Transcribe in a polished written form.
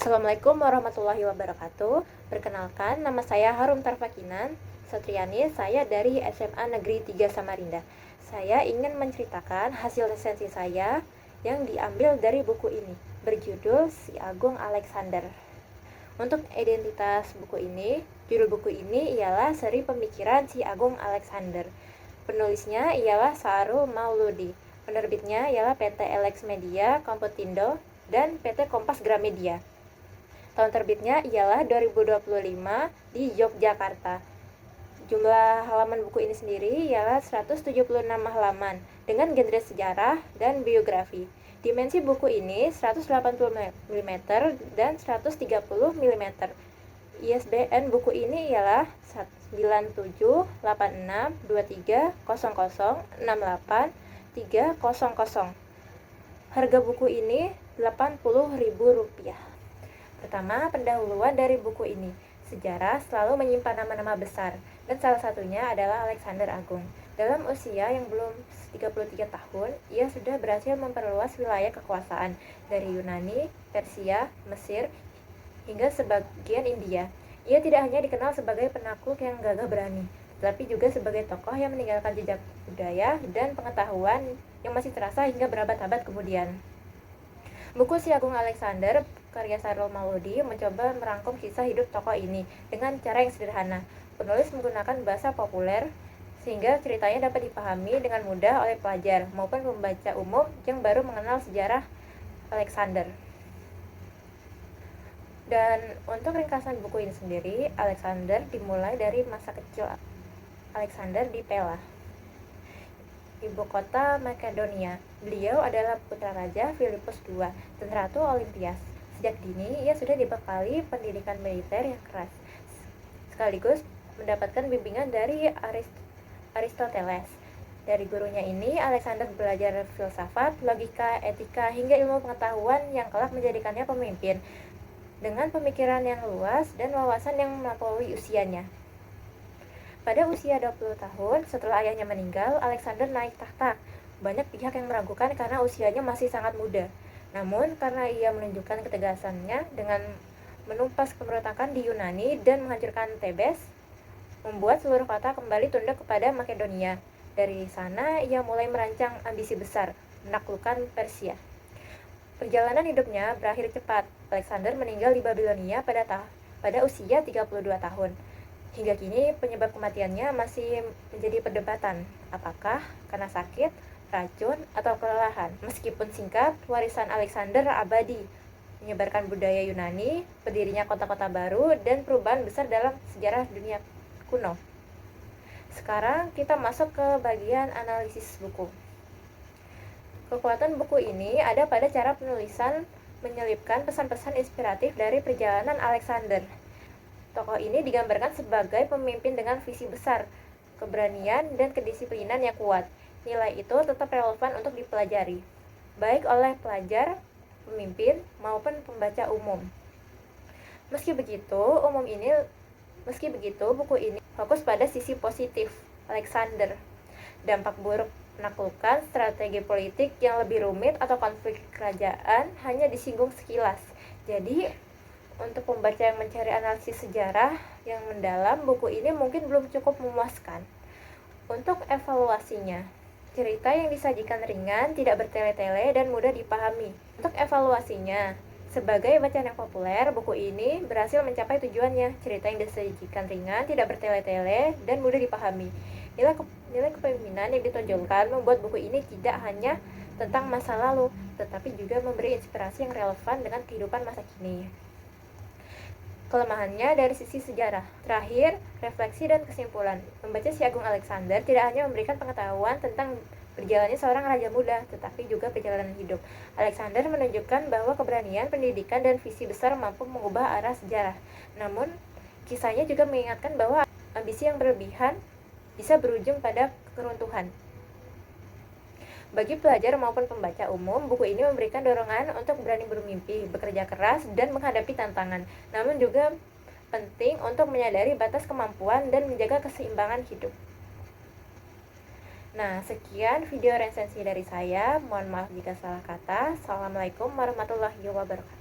Assalamualaikum warahmatullahi wabarakatuh. Perkenalkan, nama saya Harum Tarfakinan Satriani, saya dari SMA Negeri 3 Samarinda. Saya ingin menceritakan hasil resensi saya yang diambil dari buku ini, berjudul Si Agung Alexander. Untuk identitas buku ini, judul buku ini ialah Seri Pemikiran Si Agung Alexander. Penulisnya ialah Sahrul Mauludi. Penerbitnya ialah PT Elex Media, Komputindo, dan PT Kompas Gramedia. Tahun terbitnya ialah 2025 di Yogyakarta. Jumlah halaman buku ini sendiri ialah 176 halaman dengan genre sejarah dan biografi. Dimensi buku ini 180 mm dan 130 mm. ISBN buku ini ialah 978623006830. Harga buku ini Rp80.000. Pertama, pendahuluan dari buku ini. Sejarah selalu menyimpan nama-nama besar, dan salah satunya adalah Alexander Agung. Dalam usia yang belum 33 tahun, ia sudah berhasil memperluas wilayah kekuasaan dari Yunani, Persia, Mesir, hingga sebagian India. Ia tidak hanya dikenal sebagai penakluk yang gagah berani, tetapi juga sebagai tokoh yang meninggalkan jejak budaya dan pengetahuan yang masih terasa hingga berabad-abad kemudian. Buku Si Agung Alexander karya Sahrul Mauludi mencoba merangkum kisah hidup tokoh ini dengan cara yang sederhana. Penulis menggunakan bahasa populer sehingga ceritanya dapat dipahami dengan mudah oleh pelajar maupun pembaca umum yang baru mengenal sejarah Alexander. Dan untuk ringkasan buku ini sendiri, Alexander dimulai dari masa kecil Alexander di Pella, ibu kota Makedonia. Beliau adalah putra Raja Filipus II dan Ratu Olimpias. Sejak dini, ia sudah dibekali pendidikan militer yang keras, sekaligus mendapatkan bimbingan dari Aristoteles. Dari gurunya ini, Alexander belajar filsafat, logika, etika, hingga ilmu pengetahuan yang kelak menjadikannya pemimpin dengan pemikiran yang luas dan wawasan yang melampaui usianya. Pada usia 20 tahun, setelah ayahnya meninggal, Alexander naik tahta. Banyak pihak yang meragukan karena usianya masih sangat muda. Namun, karena ia menunjukkan ketegasannya dengan menumpas pemberontakan di Yunani dan menghancurkan Tebes, membuat seluruh kota kembali tunduk kepada Makedonia. Dari sana, ia mulai merancang ambisi besar, menaklukkan Persia. Perjalanan hidupnya berakhir cepat. Alexander meninggal di Babilonia pada usia 32 tahun. Hingga kini penyebab kematiannya masih menjadi perdebatan. Apakah karena sakit, racun, atau kelelahan? Meskipun singkat, warisan Alexander abadi, menyebarkan budaya Yunani, berdirinya kota-kota baru, dan perubahan besar dalam sejarah dunia kuno. Sekarang kita masuk ke bagian analisis buku. Kekuatan buku ini ada pada cara penulisan menyelipkan pesan-pesan inspiratif dari perjalanan Alexander. Tokoh ini digambarkan sebagai pemimpin dengan visi besar, keberanian, dan kedisiplinan yang kuat. Nilai itu tetap relevan untuk dipelajari, baik oleh pelajar, pemimpin, maupun pembaca umum. Meski begitu, buku ini fokus pada sisi positif Alexander. Dampak buruk penaklukan, strategi politik yang lebih rumit, atau konflik kerajaan hanya disinggung sekilas. Jadi, untuk pembaca yang mencari analisis sejarah yang mendalam, buku ini mungkin belum cukup memuaskan. Untuk evaluasinya, cerita yang disajikan ringan, tidak bertele-tele, dan mudah dipahami. Untuk evaluasinya, sebagai bacaan yang populer, buku ini berhasil mencapai tujuannya. Cerita yang disajikan ringan, tidak bertele-tele, dan mudah dipahami. Nilai kepemimpinan yang ditonjolkan membuat buku ini tidak hanya tentang masa lalu, tetapi juga memberi inspirasi yang relevan dengan kehidupan masa kini. Kelemahannya dari sisi sejarah. Terakhir, refleksi dan kesimpulan. Membaca Si Agung Alexander tidak hanya memberikan pengetahuan tentang berjalannya seorang raja muda, tetapi juga perjalanan hidup. Alexander menunjukkan bahwa keberanian, pendidikan, dan visi besar mampu mengubah arah sejarah. Namun, kisahnya juga mengingatkan bahwa ambisi yang berlebihan bisa berujung pada keruntuhan. Bagi pelajar maupun pembaca umum, buku ini memberikan dorongan untuk berani bermimpi, bekerja keras, dan menghadapi tantangan. Namun juga penting untuk menyadari batas kemampuan dan menjaga keseimbangan hidup. Nah, sekian video resensi dari saya. Mohon maaf jika salah kata. Assalamualaikum warahmatullahi wabarakatuh.